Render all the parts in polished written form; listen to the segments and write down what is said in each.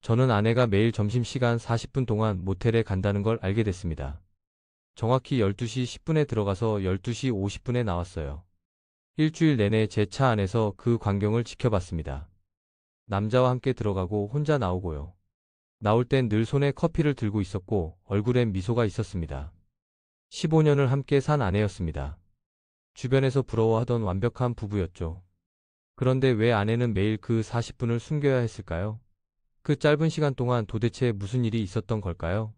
저는 아내가 매일 점심시간 40분 동안 모텔에 간다는 걸 알게 됐습니다. 정확히 12시 10분에 들어가서 12시 50분에 나왔어요. 일주일 내내 제 차 안에서 그 광경을 지켜봤습니다. 남자와 함께 들어가고 혼자 나오고요. 나올 땐 늘 손에 커피를 들고 있었고 얼굴엔 미소가 있었습니다. 15년을 함께 산 아내였습니다. 주변에서 부러워하던 완벽한 부부였죠. 그런데 왜 아내는 매일 그 40분을 숨겨야 했을까요? 그 짧은 시간 동안 도대체 무슨 일이 있었던 걸까요?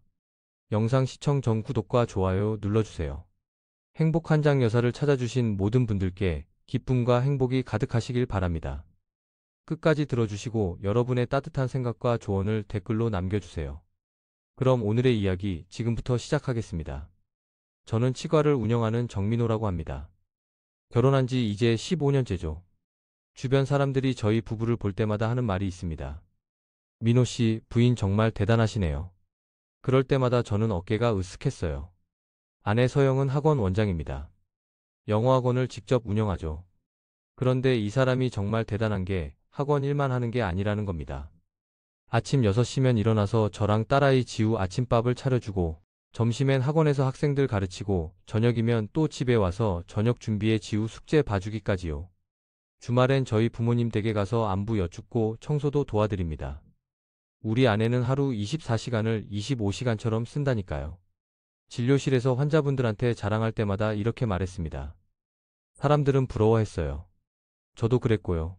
영상 시청 전 구독과 좋아요 눌러주세요. 행복 한장 여사를 찾아주신 모든 분들께 기쁨과 행복이 가득하시길 바랍니다. 끝까지 들어주시고 여러분의 따뜻한 생각과 조언을 댓글로 남겨주세요. 그럼 오늘의 이야기 지금부터 시작하겠습니다. 저는 치과를 운영하는 정민호라고 합니다. 결혼한 지 이제 15년째죠. 주변 사람들이 저희 부부를 볼 때마다 하는 말이 있습니다. 민호 씨, 부인 정말 대단하시네요. 그럴 때마다 저는 어깨가 으쓱했어요. 아내 서영은 학원 원장입니다. 영어학원을 직접 운영하죠. 그런데 이 사람이 정말 대단한 게 학원 일만 하는 게 아니라는 겁니다. 아침 6시면 일어나서 저랑 딸아이 지우 아침밥을 차려주고 점심엔 학원에서 학생들 가르치고 저녁이면 또 집에 와서 저녁 준비에 지우 숙제 봐주기까지요. 주말엔 저희 부모님 댁에 가서 안부 여쭙고 청소도 도와드립니다. 우리 아내는 하루 24시간을 25시간처럼 쓴다니까요. 진료실에서 환자분들한테 자랑할 때마다 이렇게 말했습니다. 사람들은 부러워했어요. 저도 그랬고요.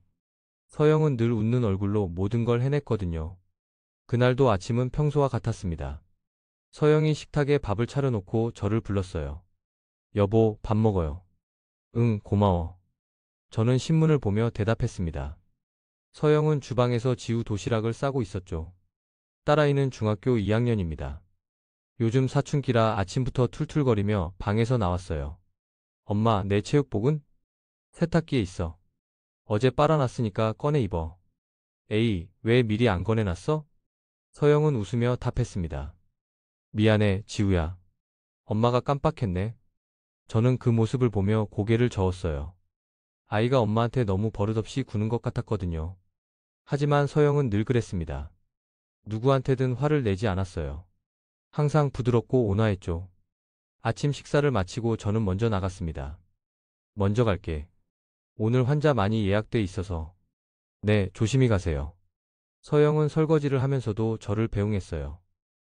서영은 늘 웃는 얼굴로 모든 걸 해냈거든요. 그날도 아침은 평소와 같았습니다. 서영이 식탁에 밥을 차려놓고 저를 불렀어요. 여보, 밥 먹어요. 응, 고마워. 저는 신문을 보며 대답했습니다. 서영은 주방에서 지우 도시락을 싸고 있었죠. 딸아이는 중학교 2학년입니다. 요즘 사춘기라 아침부터 툴툴거리며 방에서 나왔어요. 엄마, 내 체육복은? 세탁기에 있어. 어제 빨아놨으니까 꺼내 입어. 에이, 왜 미리 안 꺼내놨어? 서영은 웃으며 답했습니다. 미안해, 지우야. 엄마가 깜빡했네. 저는 그 모습을 보며 고개를 저었어요. 아이가 엄마한테 너무 버릇없이 구는 것 같았거든요. 하지만 서영은 늘 그랬습니다. 누구한테든 화를 내지 않았어요. 항상 부드럽고 온화했죠. 아침 식사를 마치고 저는 먼저 나갔습니다. 먼저 갈게. 오늘 환자 많이 예약돼 있어서. 네, 조심히 가세요. 서영은 설거지를 하면서도 저를 배웅했어요.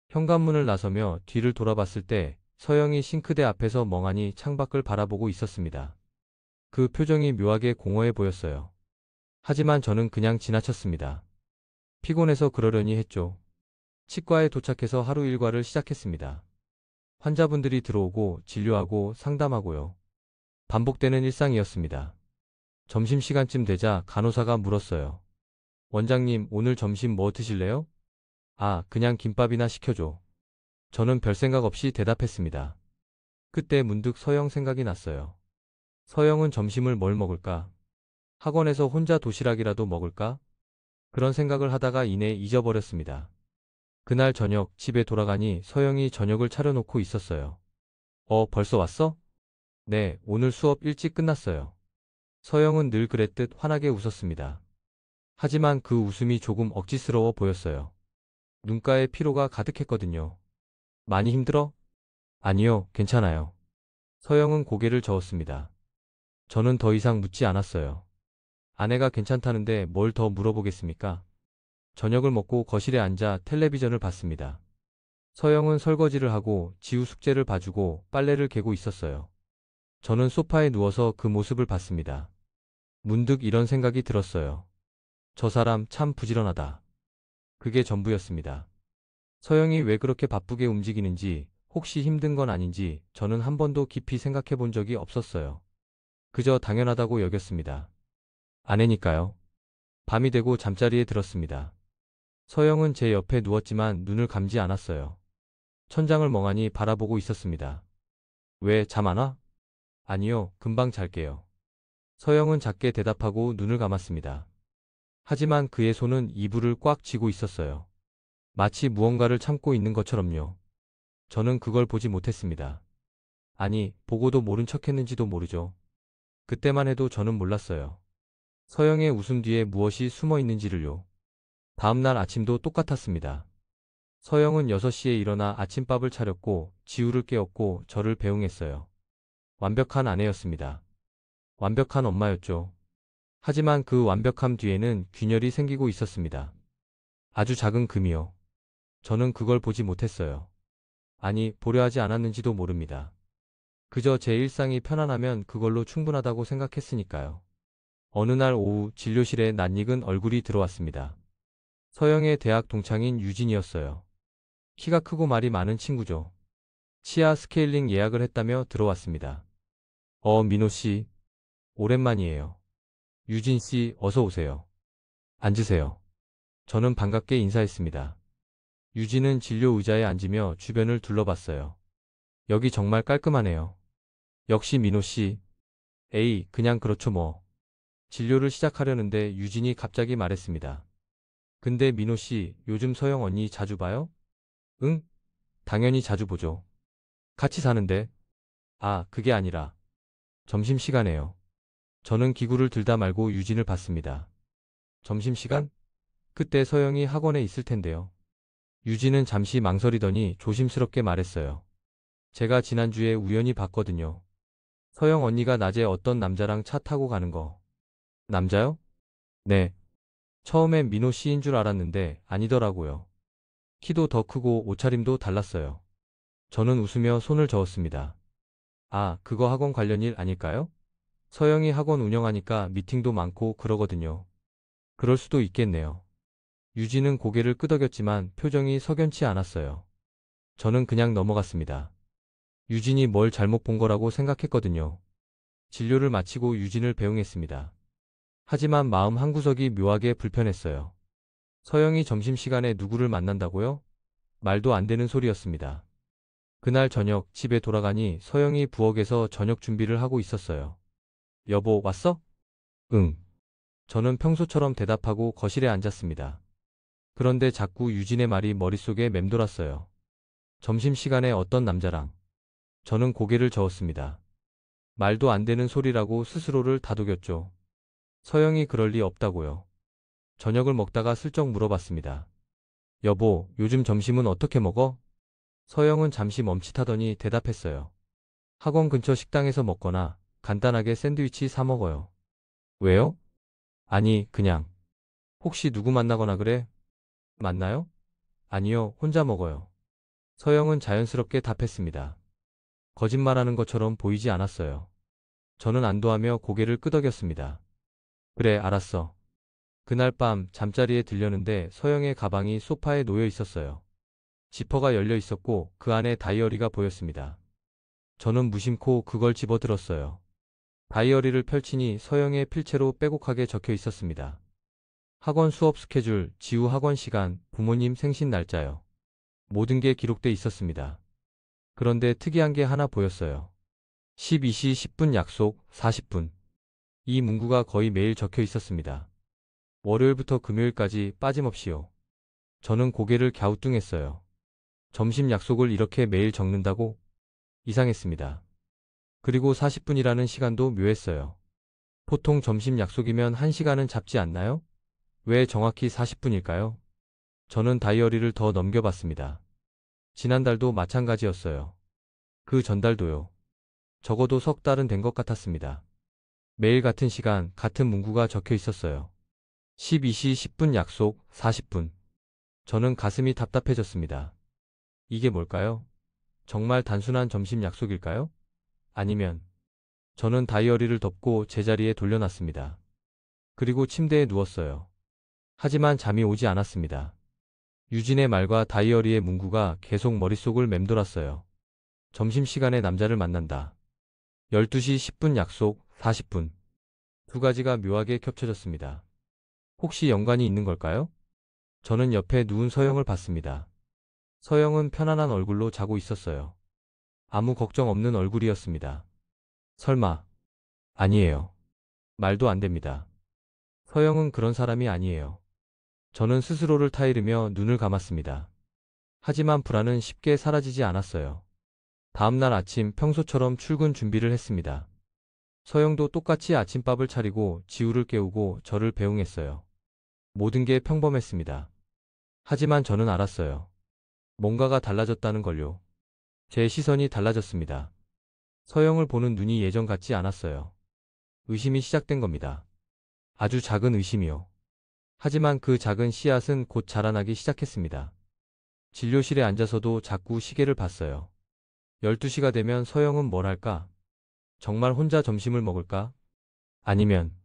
현관문을 나서며 뒤를 돌아봤을 때 서영이 싱크대 앞에서 멍하니 창밖을 바라보고 있었습니다. 그 표정이 묘하게 공허해 보였어요. 하지만 저는 그냥 지나쳤습니다. 피곤해서 그러려니 했죠. 치과에 도착해서 하루 일과를 시작했습니다. 환자분들이 들어오고 진료하고 상담하고요. 반복되는 일상이었습니다. 점심시간쯤 되자 간호사가 물었어요. 원장님, 오늘 점심 뭐 드실래요? 아, 그냥 김밥이나 시켜줘. 저는 별 생각 없이 대답했습니다. 그때 문득 서영 생각이 났어요. 서영은 점심을 뭘 먹을까? 학원에서 혼자 도시락이라도 먹을까? 그런 생각을 하다가 이내 잊어버렸습니다. 그날 저녁 집에 돌아가니 서영이 저녁을 차려놓고 있었어요. 벌써 왔어? 네, 오늘 수업 일찍 끝났어요. 서영은 늘 그랬듯 환하게 웃었습니다. 하지만 그 웃음이 조금 억지스러워 보였어요. 눈가에 피로가 가득했거든요. 많이 힘들어? 아니요, 괜찮아요. 서영은 고개를 저었습니다. 저는 더 이상 묻지 않았어요. 아내가 괜찮다는데 뭘 더 물어보겠습니까? 저녁을 먹고 거실에 앉아 텔레비전을 봤습니다. 서영은 설거지를 하고 지우 숙제를 봐주고 빨래를 개고 있었어요. 저는 소파에 누워서 그 모습을 봤습니다. 문득 이런 생각이 들었어요. 저 사람 참 부지런하다. 그게 전부였습니다. 서영이 왜 그렇게 바쁘게 움직이는지, 혹시 힘든 건 아닌지 저는 한 번도 깊이 생각해 본 적이 없었어요. 그저 당연하다고 여겼습니다. 아내니까요. 밤이 되고 잠자리에 들었습니다. 서영은 제 옆에 누웠지만 눈을 감지 않았어요. 천장을 멍하니 바라보고 있었습니다. 왜 잠 안 와? 아니요, 금방 잘게요. 서영은 작게 대답하고 눈을 감았습니다. 하지만 그의 손은 이불을 꽉 쥐고 있었어요. 마치 무언가를 참고 있는 것처럼요. 저는 그걸 보지 못했습니다. 아니, 보고도 모른 척했는지도 모르죠. 그때만 해도 저는 몰랐어요. 서영의 웃음 뒤에 무엇이 숨어 있는지를요. 다음날 아침도 똑같았습니다. 서영은 6시에 일어나 아침밥을 차렸고 지우를 깨웠고 저를 배웅했어요. 완벽한 아내였습니다. 완벽한 엄마였죠. 하지만 그 완벽함 뒤에는 균열이 생기고 있었습니다. 아주 작은 금이요. 저는 그걸 보지 못했어요. 아니, 보려 하지 않았는지도 모릅니다. 그저 제 일상이 편안하면 그걸로 충분하다고 생각했으니까요. 어느 날 오후 진료실에 낯익은 얼굴이 들어왔습니다. 서영의 대학 동창인 유진이었어요. 키가 크고 말이 많은 친구죠. 치아 스케일링 예약을 했다며 들어왔습니다. 민호 씨, 오랜만이에요. 유진 씨, 어서 오세요. 앉으세요. 저는 반갑게 인사했습니다. 유진은 진료 의자에 앉으며 주변을 둘러봤어요. 여기 정말 깔끔하네요. 역시 민호 씨. 에이, 그냥 그렇죠 뭐. 진료를 시작하려는데 유진이 갑자기 말했습니다. 근데 민호 씨, 요즘 서영 언니 자주 봐요? 응? 당연히 자주 보죠. 같이 사는데. 아, 그게 아니라. 점심시간에요. 저는 기구를 들다 말고 유진을 봤습니다. 점심시간? 그때 서영이 학원에 있을 텐데요. 유진은 잠시 망설이더니 조심스럽게 말했어요. 제가 지난주에 우연히 봤거든요. 서영 언니가 낮에 어떤 남자랑 차 타고 가는 거. 남자요? 네. 처음엔 민호 씨인 줄 알았는데 아니더라고요. 키도 더 크고 옷차림도 달랐어요. 저는 웃으며 손을 저었습니다. 아, 그거 학원 관련 일 아닐까요? 서영이 학원 운영하니까 미팅도 많고 그러거든요. 그럴 수도 있겠네요. 유진은 고개를 끄덕였지만 표정이 석연치 않았어요. 저는 그냥 넘어갔습니다. 유진이 뭘 잘못 본 거라고 생각했거든요. 진료를 마치고 유진을 배웅했습니다. 하지만 마음 한구석이 묘하게 불편했어요. 서영이 점심시간에 누구를 만난다고요? 말도 안 되는 소리였습니다. 그날 저녁 집에 돌아가니 서영이 부엌에서 저녁 준비를 하고 있었어요. 여보, 왔어? 응. 저는 평소처럼 대답하고 거실에 앉았습니다. 그런데 자꾸 유진의 말이 머릿속에 맴돌았어요. 점심시간에 어떤 남자랑. 저는 고개를 저었습니다. 말도 안 되는 소리라고 스스로를 다독였죠. 서영이 그럴 리 없다고요. 저녁을 먹다가 슬쩍 물어봤습니다. 여보, 요즘 점심은 어떻게 먹어? 서영은 잠시 멈칫하더니 대답했어요. 학원 근처 식당에서 먹거나 간단하게 샌드위치 사 먹어요. 왜요? 아니, 그냥. 혹시 누구 만나거나 그래? 맞나요? 아니요, 혼자 먹어요. 서영은 자연스럽게 답했습니다. 거짓말하는 것처럼 보이지 않았어요. 저는 안도하며 고개를 끄덕였습니다. 그래, 알았어. 그날 밤 잠자리에 들려는데 서영의 가방이 소파에 놓여 있었어요. 지퍼가 열려 있었고 그 안에 다이어리가 보였습니다. 저는 무심코 그걸 집어들었어요. 다이어리를 펼치니 서영의 필체로 빼곡하게 적혀 있었습니다. 학원 수업 스케줄, 지우 학원 시간, 부모님 생신 날짜요. 모든 게 기록돼 있었습니다. 그런데 특이한 게 하나 보였어요. 12시 10분 약속 40분. 이 문구가 거의 매일 적혀 있었습니다. 월요일부터 금요일까지 빠짐없이요. 저는 고개를 갸우뚱했어요. 점심 약속을 이렇게 매일 적는다고? 이상했습니다. 그리고 40분이라는 시간도 묘했어요. 보통 점심 약속이면 1시간은 잡지 않나요? 왜 정확히 40분일까요? 저는 다이어리를 더 넘겨봤습니다. 지난달도 마찬가지였어요. 그 전달도요. 적어도 석 달은 된 것 같았습니다. 매일 같은 시간, 같은 문구가 적혀 있었어요. 12시 10분 약속 40분. 저는 가슴이 답답해졌습니다. 이게 뭘까요? 정말 단순한 점심 약속일까요? 아니면 저는 다이어리를 덮고 제자리에 돌려놨습니다. 그리고 침대에 누웠어요. 하지만 잠이 오지 않았습니다. 유진의 말과 다이어리의 문구가 계속 머릿속을 맴돌았어요. 점심시간에 남자를 만난다. 12시 10분 약속 40분. 두 가지가 묘하게 겹쳐졌습니다. 혹시 연관이 있는 걸까요? 저는 옆에 누운 서영을 봤습니다. 서영은 편안한 얼굴로 자고 있었어요. 아무 걱정 없는 얼굴이었습니다. 설마. 아니에요. 말도 안 됩니다. 서영은 그런 사람이 아니에요. 저는 스스로를 타이르며 눈을 감았습니다. 하지만 불안은 쉽게 사라지지 않았어요. 다음날 아침 평소처럼 출근 준비를 했습니다. 서영도 똑같이 아침밥을 차리고 지우를 깨우고 저를 배웅했어요. 모든 게 평범했습니다. 하지만 저는 알았어요. 뭔가가 달라졌다는 걸요. 제 시선이 달라졌습니다. 서영을 보는 눈이 예전 같지 않았어요. 의심이 시작된 겁니다. 아주 작은 의심이요. 하지만 그 작은 씨앗은 곧 자라나기 시작했습니다. 진료실에 앉아서도 자꾸 시계를 봤어요. 12시가 되면 서영은 뭘 할까? 정말 혼자 점심을 먹을까? 아니면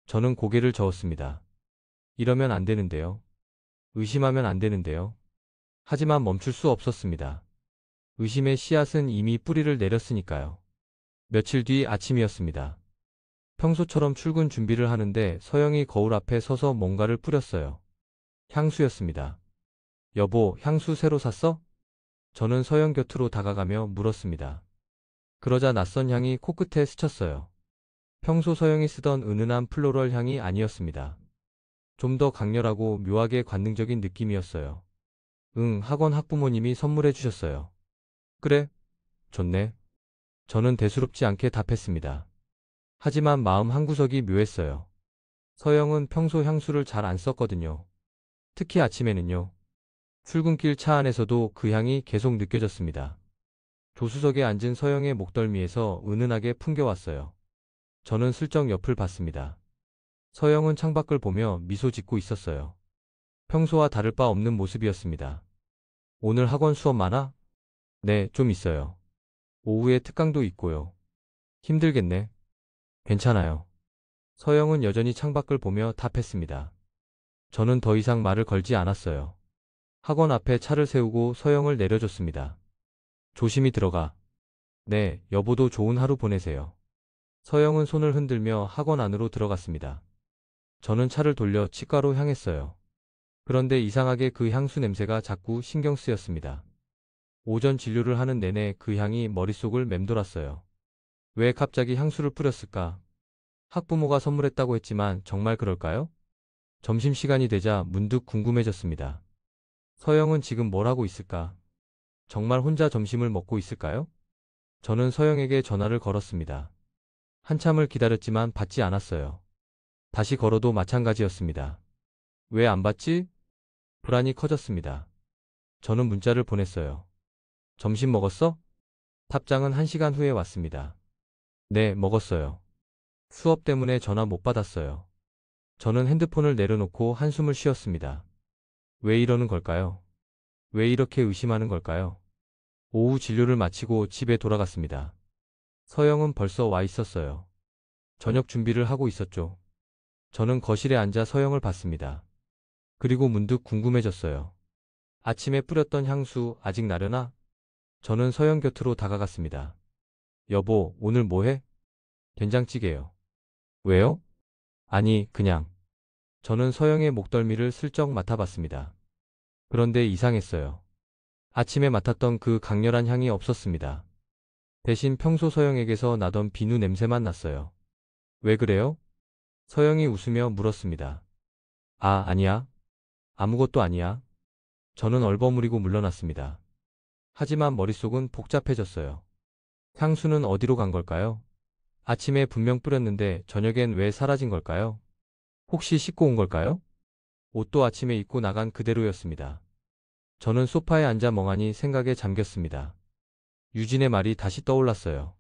저는 고개를 저었습니다. 이러면 안 되는데요. 의심하면 안 되는데요. 하지만 멈출 수 없었습니다. 의심의 씨앗은 이미 뿌리를 내렸으니까요. 며칠 뒤 아침이었습니다. 평소처럼 출근 준비를 하는데 서영이 거울 앞에 서서 뭔가를 뿌렸어요. 향수였습니다. 여보, 향수 새로 샀어? 저는 서영 곁으로 다가가며 물었습니다. 그러자 낯선 향이 코끝에 스쳤어요. 평소 서영이 쓰던 은은한 플로럴 향이 아니었습니다. 좀 더 강렬하고 묘하게 관능적인 느낌이었어요. 응, 학원 학부모님이 선물해 주셨어요. 그래? 좋네. 저는 대수롭지 않게 답했습니다. 하지만 마음 한구석이 묘했어요. 서영은 평소 향수를 잘 안 썼거든요. 특히 아침에는요. 출근길 차 안에서도 그 향이 계속 느껴졌습니다. 조수석에 앉은 서영의 목덜미에서 은은하게 풍겨왔어요. 저는 슬쩍 옆을 봤습니다. 서영은 창밖을 보며 미소 짓고 있었어요. 평소와 다를 바 없는 모습이었습니다. 오늘 학원 수업 많아? 네, 좀 있어요. 오후에 특강도 있고요. 힘들겠네. 괜찮아요. 서영은 여전히 창밖을 보며 답했습니다. 저는 더 이상 말을 걸지 않았어요. 학원 앞에 차를 세우고 서영을 내려줬습니다. 조심히 들어가. 네, 여보도 좋은 하루 보내세요. 서영은 손을 흔들며 학원 안으로 들어갔습니다. 저는 차를 돌려 치과로 향했어요. 그런데 이상하게 그 향수 냄새가 자꾸 신경 쓰였습니다. 오전 진료를 하는 내내 그 향이 머릿속을 맴돌았어요. 왜 갑자기 향수를 뿌렸을까? 학부모가 선물했다고 했지만 정말 그럴까요? 점심시간이 되자 문득 궁금해졌습니다. 서영은 지금 뭘 하고 있을까? 정말 혼자 점심을 먹고 있을까요? 저는 서영에게 전화를 걸었습니다. 한참을 기다렸지만 받지 않았어요. 다시 걸어도 마찬가지였습니다. 왜 안 받지? 불안이 커졌습니다. 저는 문자를 보냈어요. 점심 먹었어? 답장은 1시간 후에 왔습니다. 네, 먹었어요. 수업 때문에 전화 못 받았어요. 저는 핸드폰을 내려놓고 한숨을 쉬었습니다. 왜 이러는 걸까요? 왜 이렇게 의심하는 걸까요? 오후 진료를 마치고 집에 돌아갔습니다. 서영은 벌써 와 있었어요. 저녁 준비를 하고 있었죠. 저는 거실에 앉아 서영을 봤습니다. 그리고 문득 궁금해졌어요. 아침에 뿌렸던 향수 아직 나려나? 저는 서영 곁으로 다가갔습니다. 여보, 오늘 뭐 해? 된장찌개요. 왜요? 아니, 그냥. 저는 서영의 목덜미를 슬쩍 맡아봤습니다. 그런데 이상했어요. 아침에 맡았던 그 강렬한 향이 없었습니다. 대신 평소 서영에게서 나던 비누 냄새만 났어요. 왜 그래요? 서영이 웃으며 물었습니다. 아, 아니야. 아무것도 아니야. 저는 얼버무리고 물러났습니다. 하지만 머릿속은 복잡해졌어요. 향수는 어디로 간 걸까요? 아침에 분명 뿌렸는데 저녁엔 왜 사라진 걸까요? 혹시 씻고 온 걸까요? 옷도 아침에 입고 나간 그대로였습니다. 저는 소파에 앉아 멍하니 생각에 잠겼습니다. 유진의 말이 다시 떠올랐어요.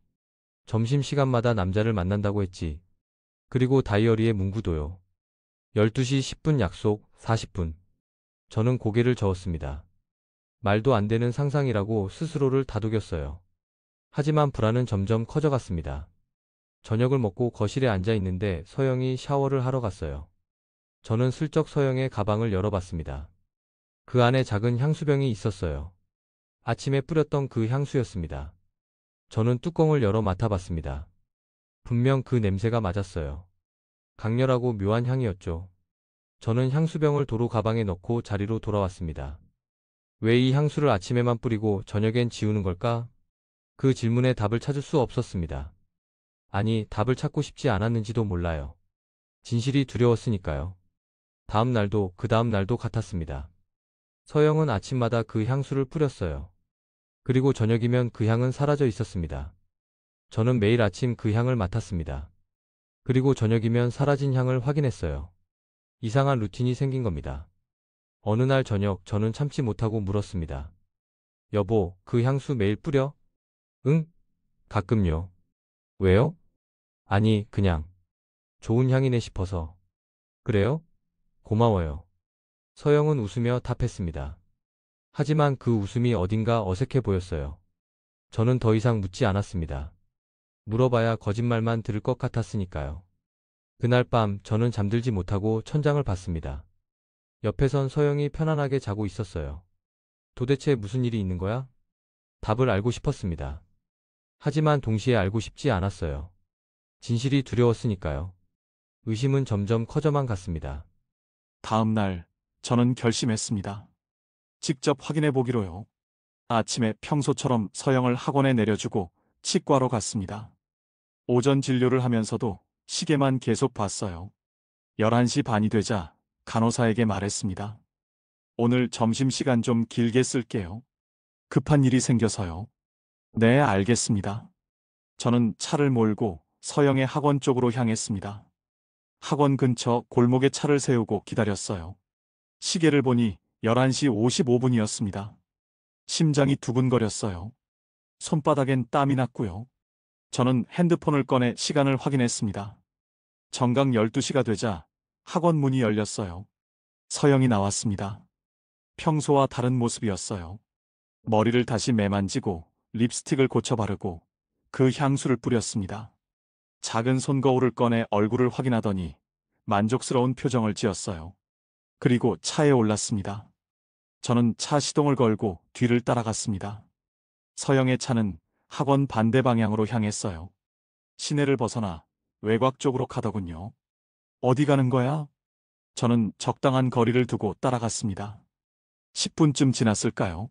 점심시간마다 남자를 만난다고 했지. 그리고 다이어리에 문구도요. 12시 10분 약속, 40분. 저는 고개를 저었습니다. 말도 안 되는 상상이라고 스스로를 다독였어요. 하지만 불안은 점점 커져갔습니다. 저녁을 먹고 거실에 앉아 있는데 서영이 샤워를 하러 갔어요. 저는 슬쩍 서영의 가방을 열어봤습니다. 그 안에 작은 향수병이 있었어요. 아침에 뿌렸던 그 향수였습니다. 저는 뚜껑을 열어 맡아봤습니다. 분명 그 냄새가 맞았어요. 강렬하고 묘한 향이었죠. 저는 향수병을 도로 가방에 넣고 자리로 돌아왔습니다. 왜 이 향수를 아침에만 뿌리고 저녁엔 지우는 걸까? 그 질문에 답을 찾을 수 없었습니다. 아니, 답을 찾고 싶지 않았는지도 몰라요. 진실이 두려웠으니까요. 다음 날도 그 다음 날도 같았습니다. 서영은 아침마다 그 향수를 뿌렸어요. 그리고 저녁이면 그 향은 사라져 있었습니다. 저는 매일 아침 그 향을 맡았습니다. 그리고 저녁이면 사라진 향을 확인했어요. 이상한 루틴이 생긴 겁니다. 어느 날 저녁 저는 참지 못하고 물었습니다. 여보, 그 향수 매일 뿌려? 응? 가끔요. 왜요? 아니, 그냥 좋은 향이네 싶어서. 그래요? 고마워요. 서영은 웃으며 답했습니다. 하지만 그 웃음이 어딘가 어색해 보였어요. 저는 더 이상 묻지 않았습니다. 물어봐야 거짓말만 들을 것 같았으니까요. 그날 밤 저는 잠들지 못하고 천장을 봤습니다. 옆에선 서영이 편안하게 자고 있었어요. 도대체 무슨 일이 있는 거야? 답을 알고 싶었습니다. 하지만 동시에 알고 싶지 않았어요. 진실이 두려웠으니까요. 의심은 점점 커져만 갔습니다. 다음 날 저는 결심했습니다. 직접 확인해 보기로요. 아침에 평소처럼 서영을 학원에 내려주고 치과로 갔습니다. 오전 진료를 하면서도 시계만 계속 봤어요. 11시 반이 되자 간호사에게 말했습니다. 오늘 점심시간 좀 길게 쓸게요. 급한 일이 생겨서요. 네, 알겠습니다. 저는 차를 몰고 서영의 학원 쪽으로 향했습니다. 학원 근처 골목에 차를 세우고 기다렸어요. 시계를 보니 11시 55분이었습니다. 심장이 두근거렸어요. 손바닥엔 땀이 났고요. 저는 핸드폰을 꺼내 시간을 확인했습니다. 정각 12시가 되자 학원 문이 열렸어요. 서영이 나왔습니다. 평소와 다른 모습이었어요. 머리를 다시 매만지고 립스틱을 고쳐 바르고 그 향수를 뿌렸습니다. 작은 손거울을 꺼내 얼굴을 확인하더니 만족스러운 표정을 지었어요. 그리고 차에 올랐습니다. 저는 차 시동을 걸고 뒤를 따라갔습니다. 서영의 차는 학원 반대 방향으로 향했어요. 시내를 벗어나 외곽 쪽으로 가더군요. 어디 가는 거야? 저는 적당한 거리를 두고 따라갔습니다. 10분쯤 지났을까요?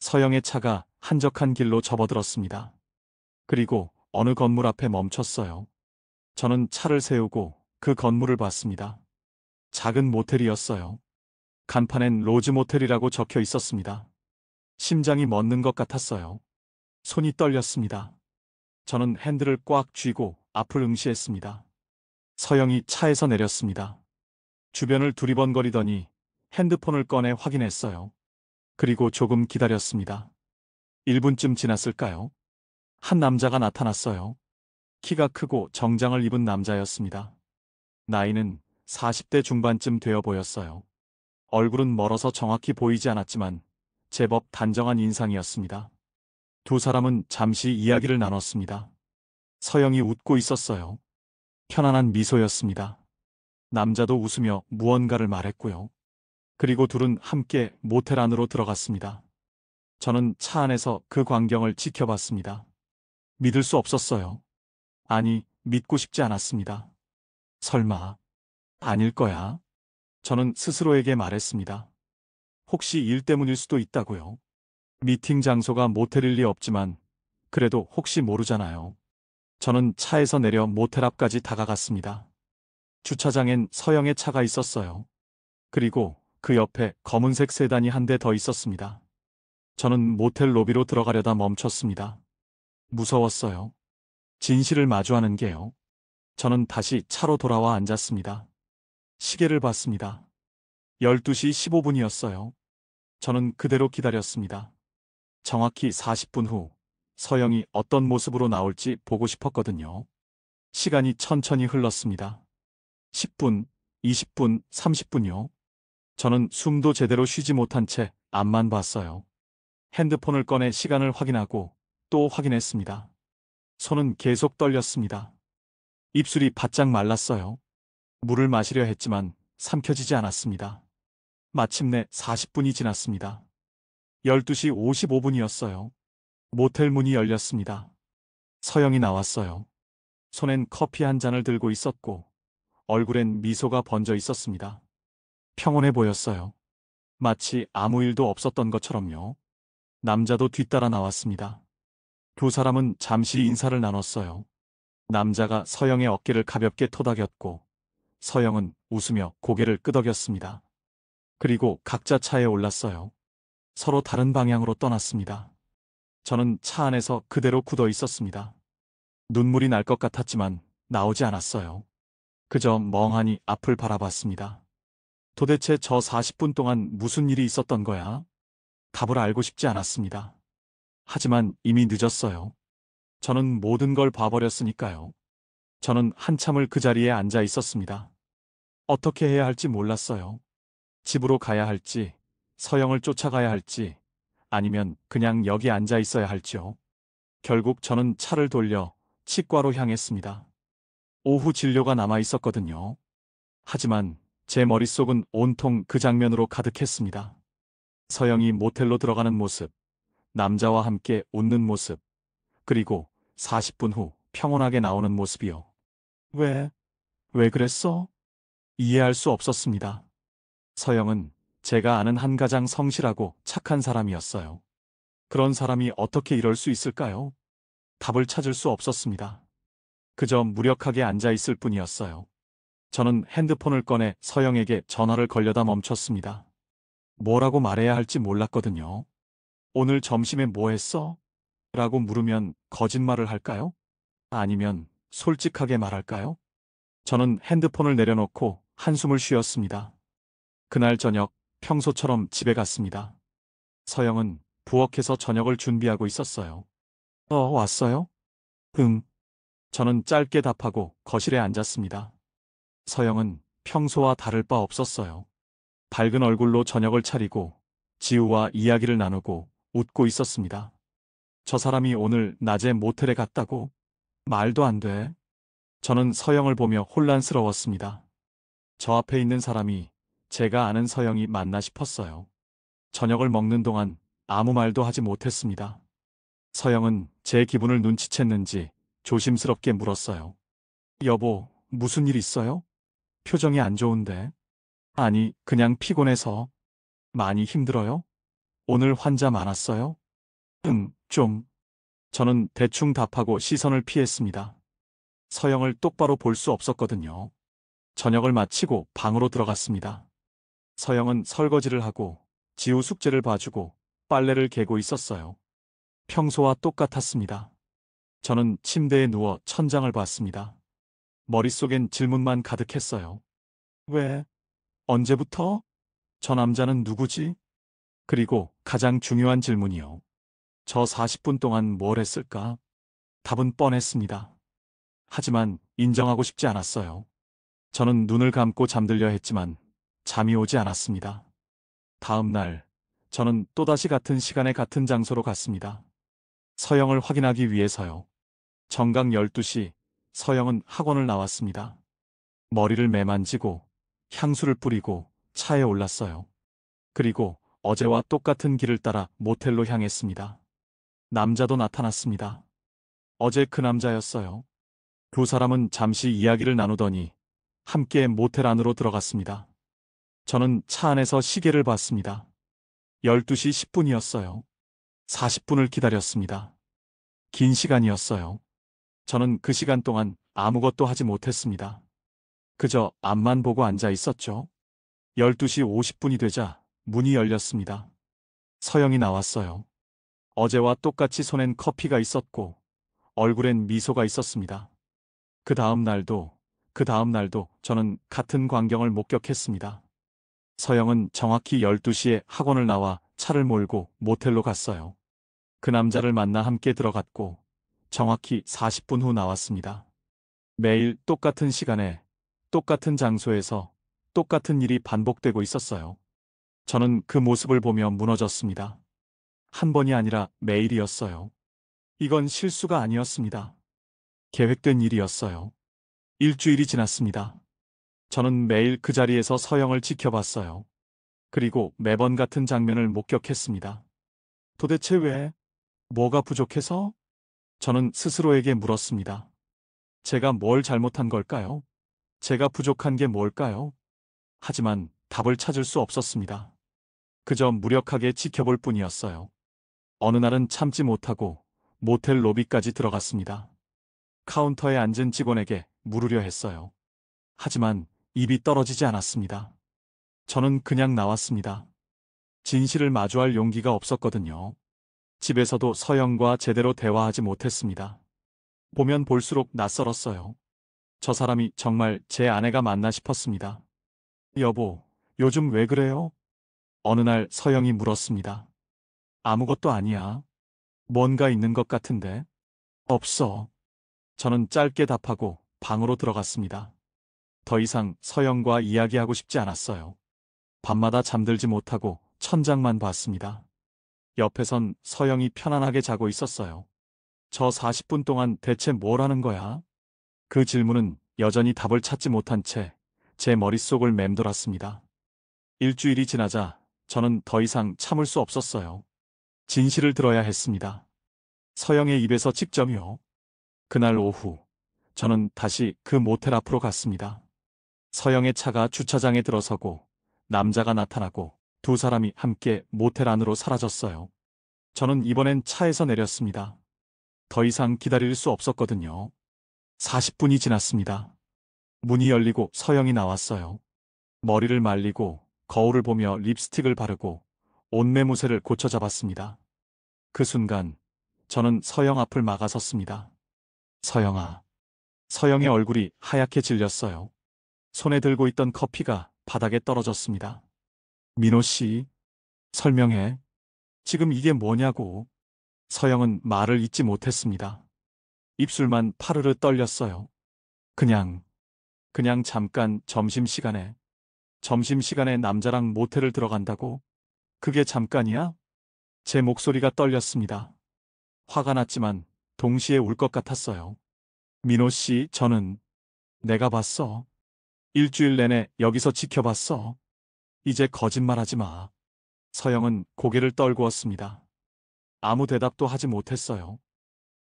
서영의 차가 한적한 길로 접어들었습니다. 그리고 어느 건물 앞에 멈췄어요. 저는 차를 세우고 그 건물을 봤습니다. 작은 모텔이었어요. 간판엔 로즈 모텔이라고 적혀 있었습니다. 심장이 멎는 것 같았어요. 손이 떨렸습니다. 저는 핸들을 꽉 쥐고 앞을 응시했습니다. 서영이 차에서 내렸습니다. 주변을 두리번거리더니 핸드폰을 꺼내 확인했어요. 그리고 조금 기다렸습니다. 1분쯤 지났을까요? 한 남자가 나타났어요. 키가 크고 정장을 입은 남자였습니다. 나이는 40대 중반쯤 되어 보였어요. 얼굴은 멀어서 정확히 보이지 않았지만 제법 단정한 인상이었습니다. 두 사람은 잠시 이야기를 나눴습니다. 서영이 웃고 있었어요. 편안한 미소였습니다. 남자도 웃으며 무언가를 말했고요. 그리고 둘은 함께 모텔 안으로 들어갔습니다. 저는 차 안에서 그 광경을 지켜봤습니다. 믿을 수 없었어요. 아니, 믿고 싶지 않았습니다. 설마, 아닐 거야? 저는 스스로에게 말했습니다. 혹시 일 때문일 수도 있다고요. 미팅 장소가 모텔일 리 없지만 그래도 혹시 모르잖아요. 저는 차에서 내려 모텔 앞까지 다가갔습니다. 주차장엔 서영의 차가 있었어요. 그리고 그 옆에 검은색 세단이 한 대 더 있었습니다. 저는 모텔 로비로 들어가려다 멈췄습니다. 무서웠어요. 진실을 마주하는 게요. 저는 다시 차로 돌아와 앉았습니다. 시계를 봤습니다. 12시 15분이었어요. 저는 그대로 기다렸습니다. 정확히 40분 후 서영이 어떤 모습으로 나올지 보고 싶었거든요. 시간이 천천히 흘렀습니다. 10분, 20분, 30분이요. 저는 숨도 제대로 쉬지 못한 채 앞만 봤어요. 핸드폰을 꺼내 시간을 확인하고 또 확인했습니다. 손은 계속 떨렸습니다. 입술이 바짝 말랐어요. 물을 마시려 했지만 삼켜지지 않았습니다. 마침내 40분이 지났습니다. 12시 55분이었어요. 모텔 문이 열렸습니다. 서영이 나왔어요. 손엔 커피 한 잔을 들고 있었고 얼굴엔 미소가 번져 있었습니다. 평온해 보였어요. 마치 아무 일도 없었던 것처럼요. 남자도 뒤따라 나왔습니다. 두 사람은 잠시 인사를 나눴어요. 남자가 서영의 어깨를 가볍게 토닥였고 서영은 웃으며 고개를 끄덕였습니다. 그리고 각자 차에 올랐어요. 서로 다른 방향으로 떠났습니다. 저는 차 안에서 그대로 굳어 있었습니다. 눈물이 날 것 같았지만 나오지 않았어요. 그저 멍하니 앞을 바라봤습니다. 도대체 저 40분 동안 무슨 일이 있었던 거야? 답을 알고 싶지 않았습니다. 하지만 이미 늦었어요. 저는 모든 걸 봐버렸으니까요. 저는 한참을 그 자리에 앉아 있었습니다. 어떻게 해야 할지 몰랐어요. 집으로 가야 할지, 서영을 쫓아가야 할지, 아니면 그냥 여기 앉아 있어야 할지요. 결국 저는 차를 돌려 치과로 향했습니다. 오후 진료가 남아 있었거든요. 하지만 제 머릿속은 온통 그 장면으로 가득했습니다. 서영이 모텔로 들어가는 모습, 남자와 함께 웃는 모습, 그리고 40분 후 평온하게 나오는 모습이요. 왜 그랬어? 이해할 수 없었습니다. 서영은 제가 아는 한 가장 성실하고 착한 사람이었어요. 그런 사람이 어떻게 이럴 수 있을까요? 답을 찾을 수 없었습니다. 그저 무력하게 앉아 있을 뿐이었어요. 저는 핸드폰을 꺼내 서영에게 전화를 걸려다 멈췄습니다. 뭐라고 말해야 할지 몰랐거든요. 오늘 점심에 뭐 했어? 라고 물으면 거짓말을 할까요? 아니면 솔직하게 말할까요? 저는 핸드폰을 내려놓고 한숨을 쉬었습니다. 그날 저녁 평소처럼 집에 갔습니다. 서영은 부엌에서 저녁을 준비하고 있었어요. 왔어요? 응. 저는 짧게 답하고 거실에 앉았습니다. 서영은 평소와 다를 바 없었어요. 밝은 얼굴로 저녁을 차리고 지우와 이야기를 나누고 웃고 있었습니다. 저 사람이 오늘 낮에 모텔에 갔다고? 말도 안 돼. 저는 서영을 보며 혼란스러웠습니다. 저 앞에 있는 사람이 제가 아는 서영이 맞나 싶었어요. 저녁을 먹는 동안 아무 말도 하지 못했습니다. 서영은 제 기분을 눈치챘는지 조심스럽게 물었어요. 여보, 무슨 일 있어요? 표정이 안 좋은데. 아니, 그냥 피곤해서. 많이 힘들어요? 오늘 환자 많았어요? 좀. 저는 대충 답하고 시선을 피했습니다. 서영을 똑바로 볼 수 없었거든요. 저녁을 마치고 방으로 들어갔습니다. 서영은 설거지를 하고 지우 숙제를 봐주고 빨래를 개고 있었어요. 평소와 똑같았습니다. 저는 침대에 누워 천장을 봤습니다. 머릿속엔 질문만 가득했어요. 왜? 언제부터? 저 남자는 누구지? 그리고 가장 중요한 질문이요. 저 40분 동안 뭘 했을까? 답은 뻔했습니다. 하지만 인정하고 싶지 않았어요. 저는 눈을 감고 잠들려 했지만 잠이 오지 않았습니다. 다음 날, 저는 또다시 같은 시간에 같은 장소로 갔습니다. 서영을 확인하기 위해서요. 정각 12시, 서영은 학원을 나왔습니다. 머리를 매만지고 향수를 뿌리고 차에 올랐어요. 그리고 어제와 똑같은 길을 따라 모텔로 향했습니다. 남자도 나타났습니다. 어제 그 남자였어요. 두 사람은 잠시 이야기를 나누더니 함께 모텔 안으로 들어갔습니다. 저는 차 안에서 시계를 봤습니다. 12시 10분이었어요. 40분을 기다렸습니다. 긴 시간이었어요. 저는 그 시간 동안 아무것도 하지 못했습니다. 그저 앞만 보고 앉아 있었죠. 12시 50분이 되자 문이 열렸습니다. 서영이 나왔어요. 어제와 똑같이 손엔 커피가 있었고 얼굴엔 미소가 있었습니다. 그 다음 날도 저는 같은 광경을 목격했습니다. 서영은 정확히 12시에 학원을 나와 차를 몰고 모텔로 갔어요. 그 남자를 만나 함께 들어갔고 정확히 40분 후 나왔습니다. 매일 똑같은 시간에 똑같은 장소에서 똑같은 일이 반복되고 있었어요. 저는 그 모습을 보며 무너졌습니다. 한 번이 아니라 매일이었어요. 이건 실수가 아니었습니다. 계획된 일이었어요. 일주일이 지났습니다. 저는 매일 그 자리에서 서영을 지켜봤어요. 그리고 매번 같은 장면을 목격했습니다. 도대체 왜? 뭐가 부족해서? 저는 스스로에게 물었습니다. 제가 뭘 잘못한 걸까요? 제가 부족한 게 뭘까요? 하지만 답을 찾을 수 없었습니다. 그저 무력하게 지켜볼 뿐이었어요. 어느 날은 참지 못하고 모텔 로비까지 들어갔습니다. 카운터에 앉은 직원에게 물으려 했어요. 하지만 입이 떨어지지 않았습니다. 저는 그냥 나왔습니다. 진실을 마주할 용기가 없었거든요. 집에서도 서영과 제대로 대화하지 못했습니다. 보면 볼수록 낯설었어요. 저 사람이 정말 제 아내가 맞나 싶었습니다. 여보, 요즘 왜 그래요? 어느 날 서영이 물었습니다. 아무것도 아니야. 뭔가 있는 것 같은데. 없어. 저는 짧게 답하고 방으로 들어갔습니다. 더 이상 서영과 이야기하고 싶지 않았어요. 밤마다 잠들지 못하고 천장만 봤습니다. 옆에선 서영이 편안하게 자고 있었어요. 저 40분 동안 대체 뭘 하는 거야? 그 질문은 여전히 답을 찾지 못한 채 제 머릿속을 맴돌았습니다. 일주일이 지나자 저는 더 이상 참을 수 없었어요. 진실을 들어야 했습니다. 서영의 입에서 직접이요. 그날 오후, 저는 다시 그 모텔 앞으로 갔습니다. 서영의 차가 주차장에 들어서고 남자가 나타나고 두 사람이 함께 모텔 안으로 사라졌어요. 저는 이번엔 차에서 내렸습니다. 더 이상 기다릴 수 없었거든요. 40분이 지났습니다. 문이 열리고 서영이 나왔어요. 머리를 말리고 거울을 보며 립스틱을 바르고 옷매무새를 고쳐 잡았습니다. 그 순간 저는 서영 앞을 막아섰습니다. 서영아. 서영의 얼굴이 하얗게 질렸어요. 손에 들고 있던 커피가 바닥에 떨어졌습니다. 민호 씨, 설명해. 지금 이게 뭐냐고. 서영은 말을 잇지 못했습니다. 입술만 파르르 떨렸어요. 그냥 잠깐 점심시간에 남자랑 모텔을 들어간다고? 그게 잠깐이야? 제 목소리가 떨렸습니다. 화가 났지만 동시에 울 것 같았어요. 민호 씨, 내가 봤어. 일주일 내내 여기서 지켜봤어. 이제 거짓말하지 마. 서영은 고개를 떨구었습니다. 아무 대답도 하지 못했어요.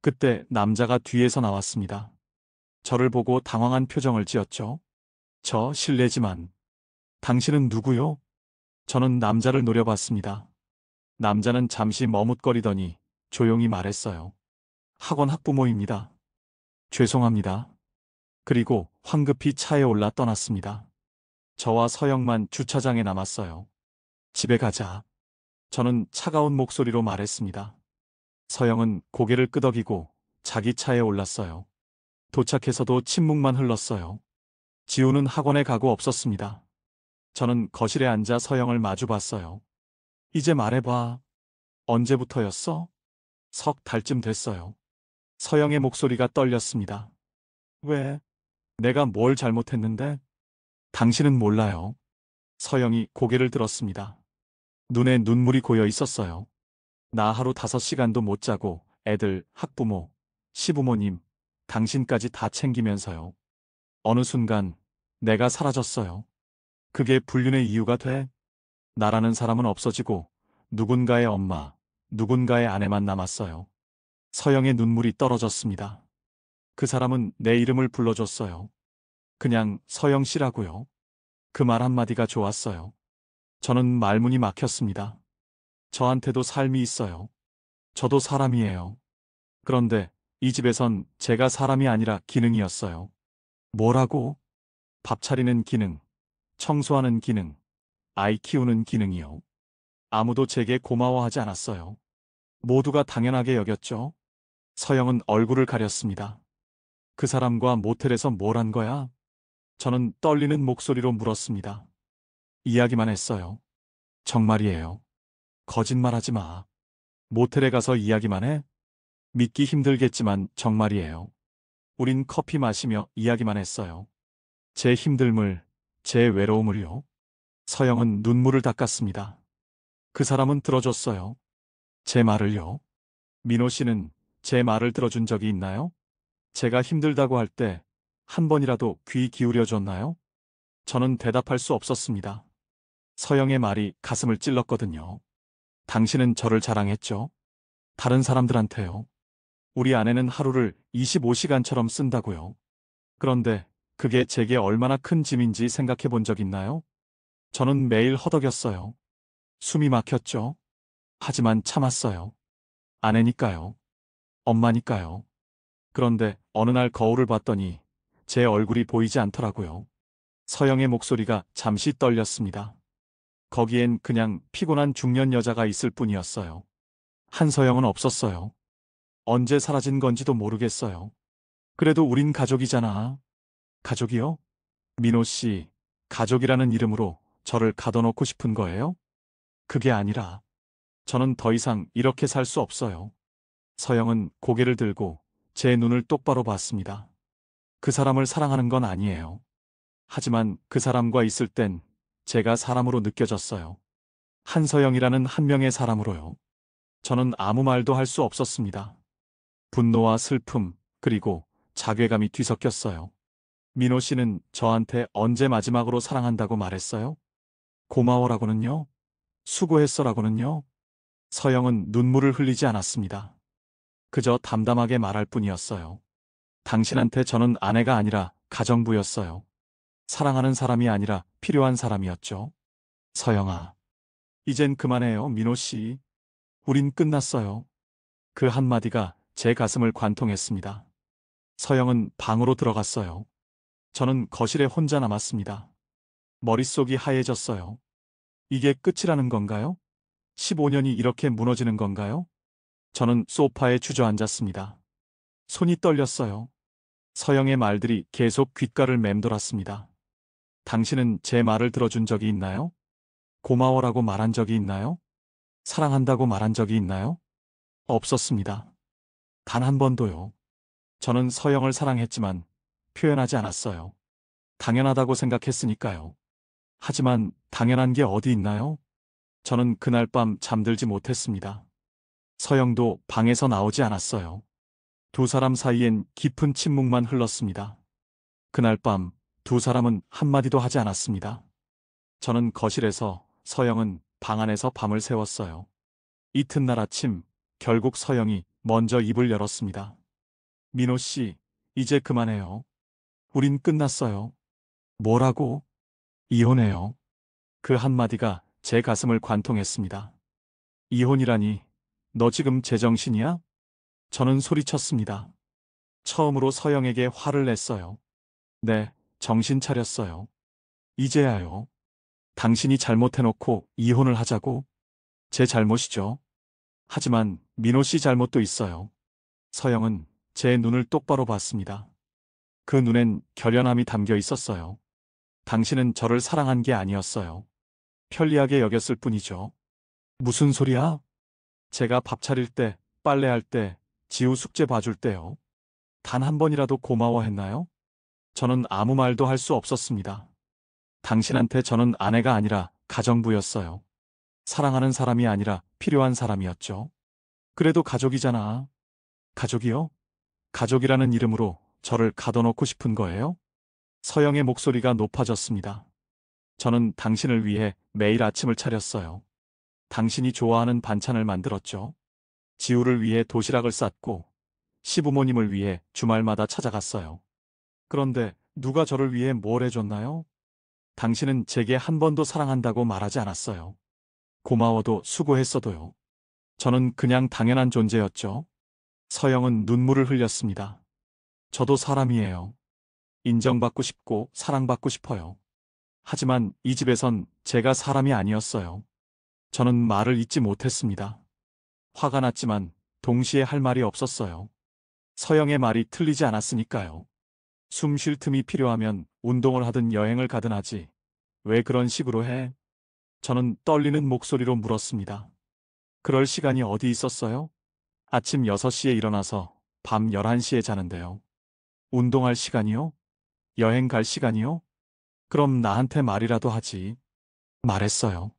그때 남자가 뒤에서 나왔습니다. 저를 보고 당황한 표정을 지었죠. 저 실례지만 당신은 누구요? 저는 남자를 노려봤습니다. 남자는 잠시 머뭇거리더니 조용히 말했어요. 학원 학부모입니다. 죄송합니다. 그리고 황급히 차에 올라 떠났습니다. 저와 서영만 주차장에 남았어요. 집에 가자. 저는 차가운 목소리로 말했습니다. 서영은 고개를 끄덕이고 자기 차에 올랐어요. 도착해서도 침묵만 흘렀어요. 지우는 학원에 가고 없었습니다. 저는 거실에 앉아 서영을 마주 봤어요. 이제 말해봐. 언제부터였어? 석 달쯤 됐어요. 서영의 목소리가 떨렸습니다. 왜? 내가 뭘 잘못했는데? 당신은 몰라요. 서영이 고개를 들었습니다. 눈에 눈물이 고여 있었어요. 나 하루 5시간도 못 자고 애들, 학부모, 시부모님, 당신까지 다 챙기면서요. 어느 순간 내가 사라졌어요. 그게 불륜의 이유가 돼? 나라는 사람은 없어지고 누군가의 엄마, 누군가의 아내만 남았어요. 서영의 눈물이 떨어졌습니다. 그 사람은 내 이름을 불러줬어요. 그냥 서영 씨라고요. 그 말 한마디가 좋았어요. 저는 말문이 막혔습니다. 저한테도 삶이 있어요. 저도 사람이에요. 그런데 이 집에선 제가 사람이 아니라 기능이었어요. 뭐라고? 밥 차리는 기능, 청소하는 기능, 아이 키우는 기능이요. 아무도 제게 고마워하지 않았어요. 모두가 당연하게 여겼죠. 서영은 얼굴을 가렸습니다. 그 사람과 모텔에서 뭘 한 거야? 저는 떨리는 목소리로 물었습니다. 이야기만 했어요. 정말이에요. 거짓말하지 마. 모텔에 가서 이야기만 해? 믿기 힘들겠지만 정말이에요. 우린 커피 마시며 이야기만 했어요. 제 힘듦을, 제 외로움을요. 서영은 눈물을 닦았습니다. 그 사람은 들어줬어요. 제 말을요. 민호 씨는 제 말을 들어준 적이 있나요? 제가 힘들다고 할 때 한 번이라도 귀 기울여 줬나요? 저는 대답할 수 없었습니다. 서영의 말이 가슴을 찔렀거든요. 당신은 저를 자랑했죠? 다른 사람들한테요. 우리 아내는 하루를 25시간처럼 쓴다고요. 그런데 그게 제게 얼마나 큰 짐인지 생각해 본 적 있나요? 저는 매일 허덕였어요. 숨이 막혔죠. 하지만 참았어요. 아내니까요. 엄마니까요. 그런데 어느 날 거울을 봤더니 제 얼굴이 보이지 않더라고요. 서영의 목소리가 잠시 떨렸습니다. 거기엔 그냥 피곤한 중년 여자가 있을 뿐이었어요. 한서영은 없었어요. 언제 사라진 건지도 모르겠어요. 그래도 우린 가족이잖아. 가족이요? 민호 씨, 가족이라는 이름으로 저를 가둬놓고 싶은 거예요? 그게 아니라 저는 더 이상 이렇게 살 수 없어요. 서영은 고개를 들고 제 눈을 똑바로 봤습니다. 그 사람을 사랑하는 건 아니에요. 하지만 그 사람과 있을 땐 제가 사람으로 느껴졌어요. 한서영이라는 한 명의 사람으로요. 저는 아무 말도 할 수 없었습니다. 분노와 슬픔, 그리고 자괴감이 뒤섞였어요. 민호 씨는 저한테 언제 마지막으로 사랑한다고 말했어요? 고마워라고는요? 수고했어라고는요? 서영은 눈물을 흘리지 않았습니다. 그저 담담하게 말할 뿐이었어요. 당신한테 저는 아내가 아니라 가정부였어요. 사랑하는 사람이 아니라 필요한 사람이었죠. 서영아, 이젠 그만해요, 민호 씨. 우린 끝났어요. 그 한마디가 제 가슴을 관통했습니다. 서영은 방으로 들어갔어요. 저는 거실에 혼자 남았습니다. 머릿속이 하얘졌어요. 이게 끝이라는 건가요? 15년이 이렇게 무너지는 건가요? 저는 소파에 주저앉았습니다. 손이 떨렸어요. 서영의 말들이 계속 귓가를 맴돌았습니다. 당신은 제 말을 들어준 적이 있나요? 고마워라고 말한 적이 있나요? 사랑한다고 말한 적이 있나요? 없었습니다. 단 한 번도요. 저는 서영을 사랑했지만 표현하지 않았어요. 당연하다고 생각했으니까요. 하지만 당연한 게 어디 있나요? 저는 그날 밤 잠들지 못했습니다. 서영도 방에서 나오지 않았어요. 두 사람 사이엔 깊은 침묵만 흘렀습니다. 그날 밤 두 사람은 한마디도 하지 않았습니다. 저는 거실에서, 서영은 방 안에서 밤을 새웠어요. 이튿날 아침, 결국 서영이 먼저 입을 열었습니다. 민호 씨, 이제 그만해요. 우린 끝났어요. 뭐라고? 이혼해요. 그 한마디가 제 가슴을 관통했습니다. 이혼이라니, 너 지금 제정신이야? 저는 소리쳤습니다. 처음으로 서영에게 화를 냈어요. 네, 정신 차렸어요. 이제야요. 당신이 잘못해놓고 이혼을 하자고? 제 잘못이죠. 하지만 민호 씨 잘못도 있어요. 서영은 제 눈을 똑바로 봤습니다. 그 눈엔 결연함이 담겨 있었어요. 당신은 저를 사랑한 게 아니었어요. 편리하게 여겼을 뿐이죠. 무슨 소리야? 제가 밥 차릴 때, 빨래할 때, 지우 숙제 봐줄 때요. 단 한 번이라도 고마워했나요? 저는 아무 말도 할 수 없었습니다. 당신한테 저는 아내가 아니라 가정부였어요. 사랑하는 사람이 아니라 필요한 사람이었죠. 그래도 가족이잖아. 가족이요? 가족이라는 이름으로 저를 가둬놓고 싶은 거예요? 서영의 목소리가 높아졌습니다. 저는 당신을 위해 매일 아침을 차렸어요. 당신이 좋아하는 반찬을 만들었죠. 지우를 위해 도시락을 쌌고, 시부모님을 위해 주말마다 찾아갔어요. 그런데 누가 저를 위해 뭘 해줬나요? 당신은 제게 한 번도 사랑한다고 말하지 않았어요. 고마워도 수고했어도요. 저는 그냥 당연한 존재였죠. 서영은 눈물을 흘렸습니다. 저도 사람이에요. 인정받고 싶고 사랑받고 싶어요. 하지만 이 집에선 제가 사람이 아니었어요. 저는 말을 잇지 못했습니다. 화가 났지만 동시에 할 말이 없었어요. 서영의 말이 틀리지 않았으니까요. 숨 쉴 틈이 필요하면 운동을 하든 여행을 가든 하지. 왜 그런 식으로 해? 저는 떨리는 목소리로 물었습니다. 그럴 시간이 어디 있었어요? 아침 6시에 일어나서 밤 11시에 자는데요. 운동할 시간이요? 여행 갈 시간이요? 그럼 나한테 말이라도 하지. 말했어요.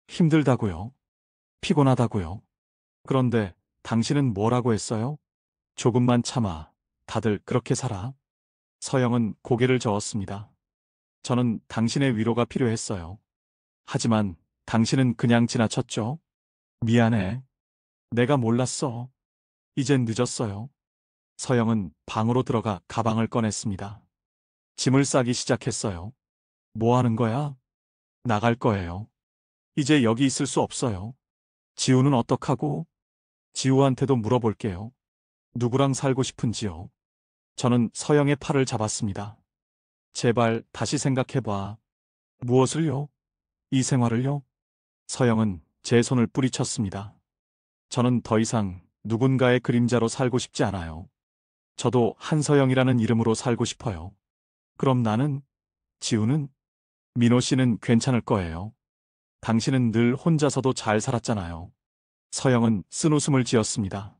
힘들다고요. 피곤하다고요. 그런데 당신은 뭐라고 했어요? 조금만 참아. 다들 그렇게 살아. 서영은 고개를 저었습니다. 저는 당신의 위로가 필요했어요. 하지만 당신은 그냥 지나쳤죠. 미안해. 내가 몰랐어. 이젠 늦었어요. 서영은 방으로 들어가 가방을 꺼냈습니다. 짐을 싸기 시작했어요. 뭐 하는 거야? 나갈 거예요. 이제 여기 있을 수 없어요. 지우는 어떡하고? 지우한테도 물어볼게요. 누구랑 살고 싶은지요. 저는 서영의 팔을 잡았습니다. 제발 다시 생각해봐. 무엇을요? 이 생활을요? 서영은 제 손을 뿌리쳤습니다. 저는 더 이상 누군가의 그림자로 살고 싶지 않아요. 저도 한서영이라는 이름으로 살고 싶어요. 그럼 나는? 지우는? 민호 씨는 괜찮을 거예요. 당신은 늘 혼자서도 잘 살았잖아요. 서영은 쓴웃음을 지었습니다.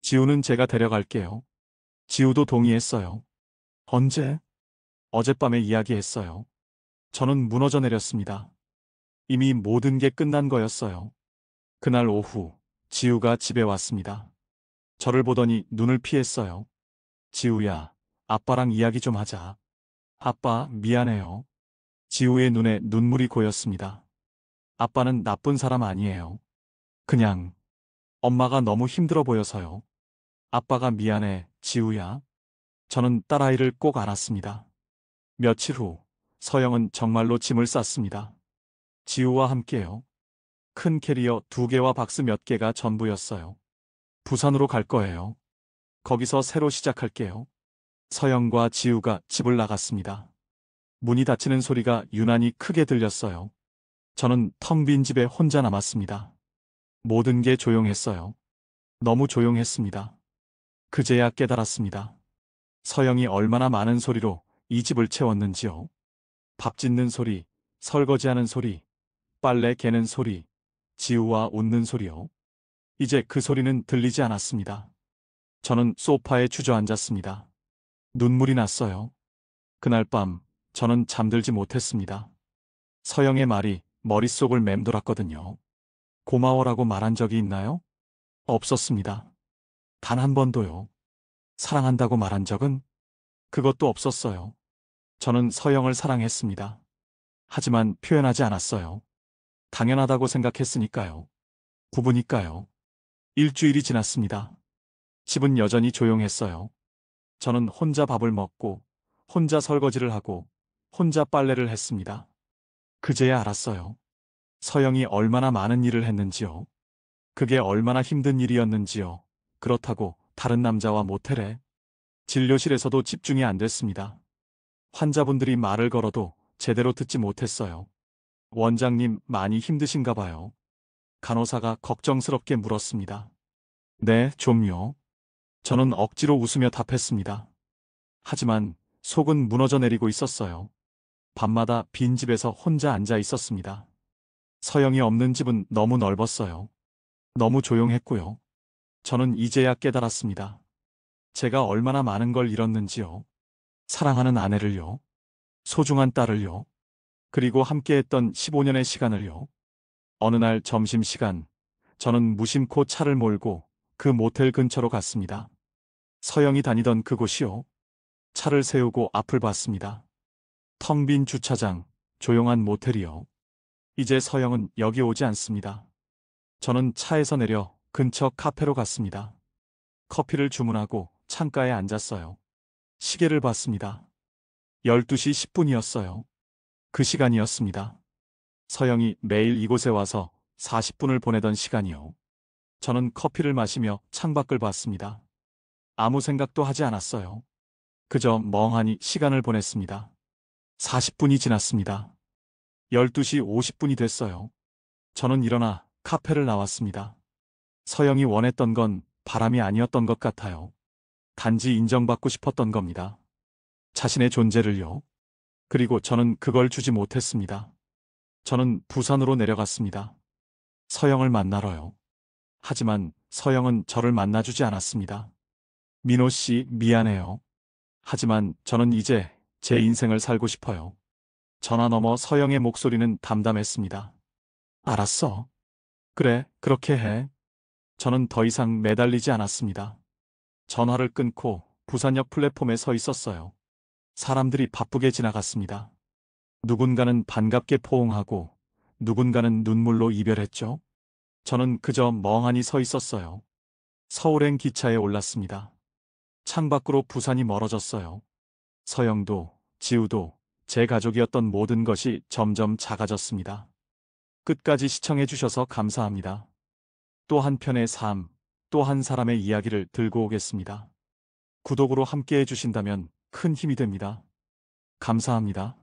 지우는 제가 데려갈게요. 지우도 동의했어요. 언제? 어젯밤에 이야기했어요. 저는 무너져 내렸습니다. 이미 모든 게 끝난 거였어요. 그날 오후, 지우가 집에 왔습니다. 저를 보더니 눈을 피했어요. 지우야, 아빠랑 이야기 좀 하자. 아빠, 미안해요. 지우의 눈에 눈물이 고였습니다. 아빠는 나쁜 사람 아니에요. 그냥, 엄마가 너무 힘들어 보여서요. 아빠가 미안해, 지우야. 저는 딸아이를 꼭 안았습니다. 며칠 후, 서영은 정말로 짐을 쌌습니다. 지우와 함께요. 큰 캐리어 2개와 박스 몇 개가 전부였어요. 부산으로 갈 거예요. 거기서 새로 시작할게요. 서영과 지우가 집을 나갔습니다. 문이 닫히는 소리가 유난히 크게 들렸어요. 저는 텅 빈 집에 혼자 남았습니다. 모든 게 조용했어요. 너무 조용했습니다. 그제야 깨달았습니다. 서영이 얼마나 많은 소리로 이 집을 채웠는지요. 밥 짓는 소리, 설거지하는 소리, 빨래 개는 소리, 지우와 웃는 소리요. 이제 그 소리는 들리지 않았습니다. 저는 소파에 주저앉았습니다. 눈물이 났어요. 그날 밤 저는 잠들지 못했습니다. 서영의 말이 머릿속을 맴돌았거든요. 고마워라고 말한 적이 있나요? 없었습니다. 단 한 번도요. 사랑한다고 말한 적은? 그것도 없었어요. 저는 서영을 사랑했습니다. 하지만 표현하지 않았어요. 당연하다고 생각했으니까요. 부부니까요. 일주일이 지났습니다. 집은 여전히 조용했어요. 저는 혼자 밥을 먹고, 혼자 설거지를 하고, 혼자 빨래를 했습니다. 그제야 알았어요. 서영이 얼마나 많은 일을 했는지요. 그게 얼마나 힘든 일이었는지요. 그렇다고 다른 남자와 모텔에 진료실에서도 집중이 안 됐습니다. 환자분들이 말을 걸어도 제대로 듣지 못했어요. 원장님 많이 힘드신가 봐요. 간호사가 걱정스럽게 물었습니다. 네, 좀요. 저는 억지로 웃으며 답했습니다. 하지만 속은 무너져 내리고 있었어요. 밤마다 빈 집에서 혼자 앉아 있었습니다. 서영이 없는 집은 너무 넓었어요. 너무 조용했고요. 저는 이제야 깨달았습니다. 제가 얼마나 많은 걸 잃었는지요. 사랑하는 아내를요. 소중한 딸을요. 그리고 함께했던 15년의 시간을요. 어느 날 점심시간, 저는 무심코 차를 몰고 그 모텔 근처로 갔습니다. 서영이 다니던 그곳이요. 차를 세우고 앞을 봤습니다. 텅 빈 주차장, 조용한 모텔이요. 이제 서영은 여기 오지 않습니다. 저는 차에서 내려 근처 카페로 갔습니다. 커피를 주문하고 창가에 앉았어요. 시계를 봤습니다. 12시 10분이었어요. 그 시간이었습니다. 서영이 매일 이곳에 와서 40분을 보내던 시간이요. 저는 커피를 마시며 창밖을 봤습니다. 아무 생각도 하지 않았어요. 그저 멍하니 시간을 보냈습니다. 40분이 지났습니다. 12시 50분이 됐어요. 저는 일어나 카페를 나왔습니다. 서영이 원했던 건 바람이 아니었던 것 같아요. 단지 인정받고 싶었던 겁니다. 자신의 존재를요. 그리고 저는 그걸 주지 못했습니다. 저는 부산으로 내려갔습니다. 서영을 만나러요. 하지만 서영은 저를 만나주지 않았습니다. 민호 씨, 미안해요. 하지만 저는 이제 제 인생을 살고 싶어요. 전화 너머 서영의 목소리는 담담했습니다. 알았어. 그래, 그렇게 해. 저는 더 이상 매달리지 않았습니다. 전화를 끊고 부산역 플랫폼에 서 있었어요. 사람들이 바쁘게 지나갔습니다. 누군가는 반갑게 포옹하고 누군가는 눈물로 이별했죠. 저는 그저 멍하니 서 있었어요. 서울행 기차에 올랐습니다. 창밖으로 부산이 멀어졌어요. 서영도, 지우도, 제 가족이었던 모든 것이 점점 작아졌습니다. 끝까지 시청해 주셔서 감사합니다. 또 한 편의 삶, 또 한 사람의 이야기를 들고 오겠습니다. 구독으로 함께 해주신다면 큰 힘이 됩니다. 감사합니다.